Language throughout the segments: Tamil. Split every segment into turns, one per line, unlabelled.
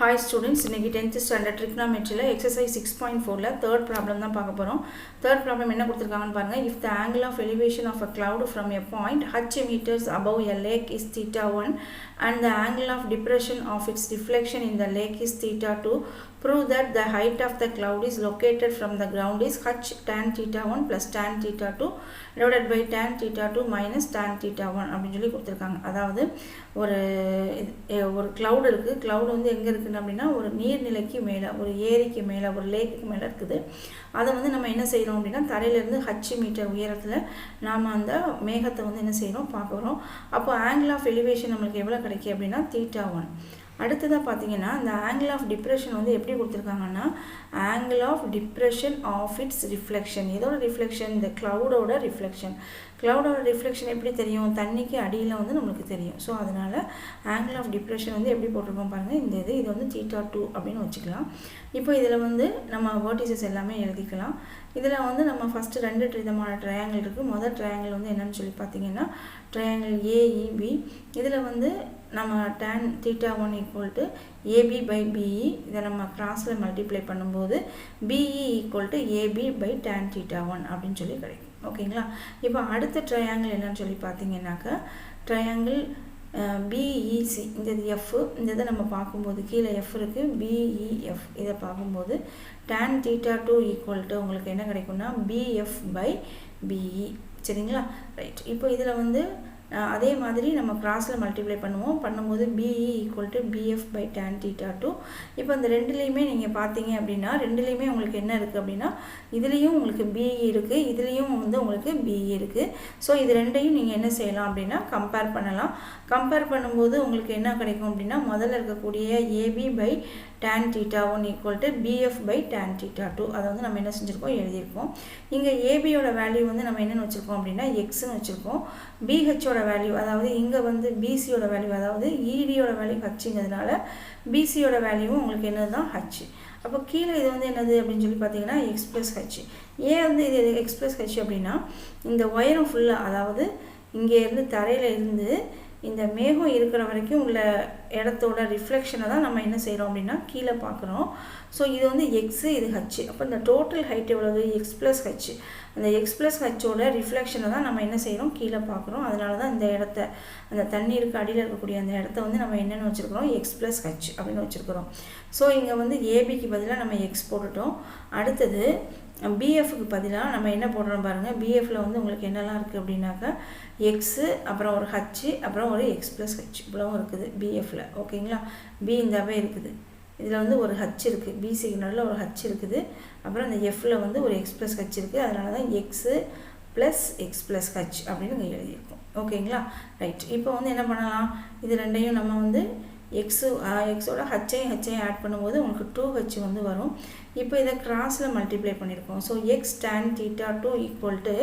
Hi students, இன்னைக்கு 10th standard trigonometry exercise 6.4 third problem தான் பார்க்க போறோம். Third problem என்ன கொடுத்திருக்காங்கன்னு பாருங்க. If the angle of elevation of a cloud from a point h meters above a lake is theta 1 and the angle of depression of its reflection in the lake is theta 2, prove that the height of the cloud is located from the ground is h tan theta 1 plus tan theta 2 divided by tan theta 2 minus tan theta 1 அப்படின்னு சொல்லி கொடுத்திருக்காங்க. அதாவது ஒரு cloud இருக்கு. cloud வந்து எங்க இருக்குன்னு அப்படினா ஒரு நீர்நிலைக்கு மேல, ஒரு ஏரிக்கு மேல, ஒரு லேக்குக்கு மேல இருக்குது. அதை வந்து நம்ம என்ன செய்றோம் அப்படினா தரையில இருந்து h மீட்டர் உயரத்துல நாம அந்த மேகத்தை வந்து என்ன செய்றோம் பார்க்கறோம். அப்போ angle of elevation நமக்கு எவ்வளவு கிடைக்கும் அப்படினா theta 1. அடுத்ததா பாத்தீங்கன்னா அந்த angle of depression வந்து எப்படி கொடுத்திருக்காங்கன்னா angle of depression of its reflection. இதோட reflection இந்த cloud-ஓட reflection. cloud-ஓட reflection எப்படி தெரியும்? தண்ணிக்கு அடியில வந்து நமக்கு தெரியும். சோ அதனால angle of depression வந்து எப்படி போட்டுருக்கோம் பாருங்க. இந்த இது வந்து theta 2 அப்படினு வச்சுக்கலாம். இப்போ இதல வந்து நம்ம vertices எல்லாமே எழுதிக்கலாம். இதல வந்து நம்ம ஃபர்ஸ்ட் ரெண்டு விதமான ட்ரையாங்கிள் இருக்கு. முதல் ட்ரையாங்கிள் வந்து என்னன்னு சொல்லி பாத்தீங்கன்னா ட்ரையாங்கிள் AEB. இதல வந்து நம்ம tan theta 1 equal to AB by BE. இதை நம்ம கிராஸ்ல மல்டிப்ளை பண்ணும்போது BE equal to AB by tan theta 1 அப்படின்னு சொல்லி கிடைக்கும். ஓகேங்களா? இப்போ அடுத்த ட்ரையாங்கிள் என்னன்னு சொல்லி பாத்தீங்கன்னாக்க ட்ரையாங்கிள் BEC. இந்த F இந்த நம்ம பார்க்கும்போது கீழ F இருக்கு, BEF. இத பார்க்கும்போது tan theta 2 equal to உங்களுக்கு என்ன கிடைக்கும்னா BF by BE. சரிங்களா? ரைட். இப்போ இதல வந்து அதே மாதிரி நம்ம கிராஸ்ல மல்டிப்ளை பண்ணும்போது BE equal to BF by tan theta 2. இப்போ இந்த ரெண்டுலயுமே நீங்க பாத்தீங்க அப்படினா ரெண்டுலயுமே உங்களுக்கு என்ன இருக்கு அப்படினா இதுலயும் உங்களுக்கு BE இருக்கு, இதுலயும் வந்து உங்களுக்கு BE இருக்கு. சோ இது ரெண்டையும் நீங்க என்ன செய்யலாம் அப்படினா கம்பேர் பண்ணலாம். கம்பேர் பண்ணும்போது உங்களுக்கு என்ன கிடைக்கும் அப்படினா முதல்ல இருக்கக்கூடிய AB by tan theta 1 equal to BF by tan theta 2. அத வந்து நம்ம என்ன செஞ்சிருக்கோம் எழுதிருக்கோம். இங்க AB யோட வேல்யூ வந்து நம்ம என்னன்னு வச்சிருக்கோம் அப்படினா x ன்னு வச்சிருக்கோம். BH யோட வேல்யூ அதாவது இங்க வந்து BC யோட வேல்யூ அதாவது ED யோட வேல்யூ hங்கிறதுனால BC யோட வேல்யூ உங்களுக்கு என்னதுதான் h. அப்ப கீழ இது வந்து என்னது அப்படினு சொல்லி பாத்தீங்கன்னா x + h. ஏன் வந்து இது x + h அப்படினா இந்த உயரம் ஃபுல்லா அதாவது இங்க இருந்து தரையில இருந்து இந்த மேகம் இருக்கிற வரைக்கும் உள்ள இடத்தோட ரிஃப்ளெக்ஷனை தான் நம்ம என்ன செய்றோம் அப்படினா கீழ பார்க்கறோம். சோ இது வந்து x, இது h. அப்ப இந்த டோட்டல் ஹைட் எவ்வளவு? x + h. அந்த x + h ஓட ரிஃப்ளெக்ஷனை தான் நம்ம என்ன செய்றோம் கீழ பார்க்கறோம். அதனால தான் இந்த இடத்தை அந்த தண்ணீருக்கு அடியில இருக்கக்கூடிய அந்த இடத்தை வந்து நம்ம என்னன்னு வச்சிருக்கோம் x + h அப்படினு வச்சிருக்கோம். சோ இங்க வந்து AB க்கு பதிலா நம்ம x போட்டுட்டோம். அடுத்து BF க்கு பதிலா நம்ம என்ன போடுறோம் பாருங்க. BF ல வந்து உங்களுக்கு என்னலாம் இருக்கு அப்படினாக்க x அப்புறம் ஒரு h அப்புறம் ஒரு x + h இவ்வளவு இருக்குது BF ல. ஓகேங்களா? B இந்தவே இருக்குது. இதுல வந்து ஒரு h இருக்கு. BC க்கு நடுவுல ஒரு h இருக்குது. அப்புறம் இந்த F ல வந்து ஒரு x + h இருக்கு. அதனால தான் x + x + h அப்படினு இங்க எழுதி இருக்கோம். ஓகேங்களா? ரைட். இப்போ வந்து என்ன பண்ணலாம்? இது ரெண்டையும் நம்ம வந்து x ஓட h ஆட் பண்ணும்போது உங்களுக்கு 2h வந்து வரும். இப்போ இத கிராஸ்ல மல்டிப்ளை பண்ணிருக்கோம். So x tan theta 2 equal to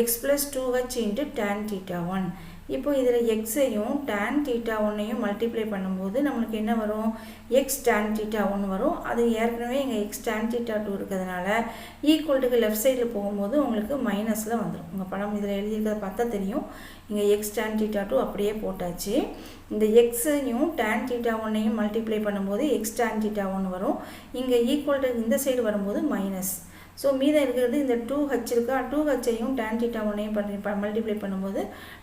x + 2h into tan theta 1. இப்போ இதுல x ஐயும் tan theta 1 ஐயும் மல்டிப்ளை பண்ணும்போது நமக்கு என்ன வரும்? x tan theta 1 வரும். அது ஏற்கனவே இங்க x tan theta 2 இருக்கிறதுனால ஈக்குவல் டு லெஃப்ட் சைடுல போகும்போது உங்களுக்கு மைனஸ்ல வந்துரும். உங்க படம் இதுல எழுதி இருக்கிறத பார்த்தா தெரியும். இங்க x tan theta 2 அப்படியே போட்டாச்சு. இந்த x ஐயும் tan theta 1 ஐயும் மல்டிப்ளை பண்ணும்போது x tan theta 1 வரும். இங்க ஈக்குவல் டு இந்த சைடு வரும்போது மைனஸ். சோ மீதம் இருக்குது இந்த 2h இருக்கா? 2h ஐயும் tan theta 1 ஐயும் மல்டிப்ளை பண்ணும்போது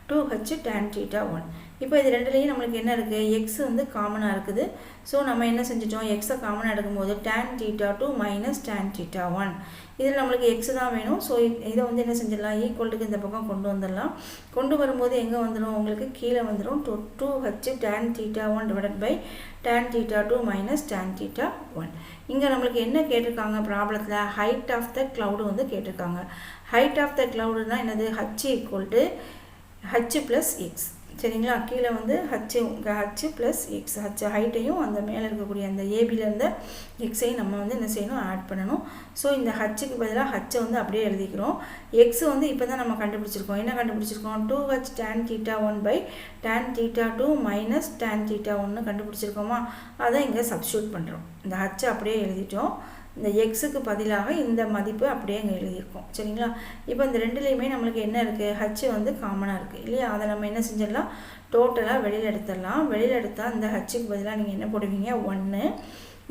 2h tan theta 1. இப்போ இது ரெண்டுலயும் நமக்கு என்ன இருக்கு? x வந்து காமனா இருக்குது. சோ நம்ம என்ன செஞ்சிட்டோம்? x காமனா எடுக்கும்போது tan theta 2 minus tan theta 1. இதுல நமக்கு x தான் வேணும். சோ இத வந்து என்ன செஞ்சிடலாம்? ஈக்குவல் டு இந்த பக்கம் கொண்டு வந்துடலாம். கொண்டு வரும்போது எங்க வந்துரும்? உங்களுக்கு கீழ வந்துரும் 2h tan theta 1 divided by tan theta 2 minus tan theta 1. இங்க நமக்கு என்ன கேட்டிருக்காங்க ப்ராப்ளத்துல? height of the cloud வந்து கேட்டிருக்காங்க. height of the cloudனா என்னது? h equal to h plus x. சரிங்களா? கீழ வந்து h plus x. h ஹைட்டையும் அந்த மேல இருக்கக்கூடிய அந்த AB ல இருந்த x ஐ நம்ம வந்து என்ன செய்யணும்? ஆட் பண்ணனும். சோ இந்த h க்கு பதிலா h வந்து அப்படியே எழுதிக்கிறோம். x வந்து இப்போதான் நம்ம கண்டுபிடிச்சிருக்கோம். என்ன கண்டுபிடிச்சிருக்கோம்? 2h tan theta 1 by tan theta 2 minus tan theta 1 கண்டுபிடிச்சிருக்கோமா? அத இங்க சப்ஸ்டிட்யூட் பண்றோம். இந்த h அப்படியே எழுதிட்டோம். இந்த எக்ஸுக்கு பதிலாக இந்த மதிப்பு அப்படியே அங்கே எழுதியிருக்கோம். சரிங்களா? இப்போ இந்த ரெண்டுலேயுமே நம்மளுக்கு என்ன இருக்குது, ஹச் வந்து காமனாக இருக்குது இல்லையா? அதை நம்ம என்ன செஞ்சிடலாம், டோட்டலாக வெளியில் எடுத்துடலாம். வெளியில் எடுத்தால் இந்த ஹச்சுக்கு பதிலாக நீங்கள் என்ன போடுவீங்க, 1.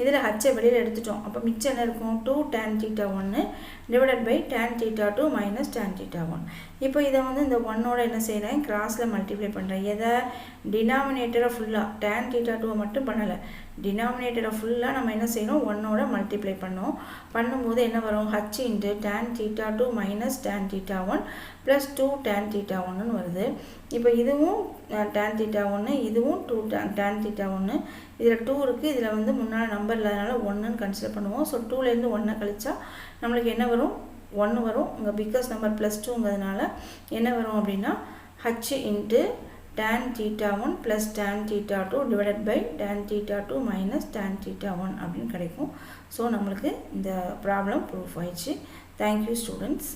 இதில் ஹச்சை வெளியில் எடுத்துட்டோம். அப்போ மிச்சம் என்ன இருக்கும், 2 tan theta 1 divided by tan theta 2 minus tan theta 1. இப்போ இதை வந்து இந்த 1ஓட என்ன செய்கிறேன், கிராஸில் மல்டிப்ளை பண்ணுறேன். எதை, டினாமினேட்டரை ஃபுல்லாக, tan theta 2 மட்டும் பண்ணலை, டினாமினேட்டரை ஃபுல்லாக நம்ம என்ன செய்யணும், 1ஓட மல்டிப்ளை பண்ணோம். பண்ணும்போது என்ன வரும், H into tan theta 2 minus tan theta 1 plus 2 tan theta 1ன்னு வருது. இப்போ இதுவும் tan theta 1, இதுவும் 2 tan theta 1. இதில் 2 இருக்குது, இதில் வந்து முன்னால் நம்பர் இல்லாதனால 1ன்னு கன்சிடர் பண்ணுவோம். ஸோ 2லேருந்து 1 கழிச்சா நம்மளுக்கு என்ன வரும், 1 வரும். இங்கே பிக்கஸ்ட் நம்பர் ப்ளஸ் 2ங்கிறதுனால என்ன வரும் அப்படின்னா, H into tan theta 1 plus tan theta 2 divided by tan theta 2 minus tan theta 1 அப்படின்னு கிடைக்கும். ஸோ நம்மளுக்கு இந்த ப்ராப்ளம் ப்ரூஃப் ஆயிடுச்சு. Thank you students.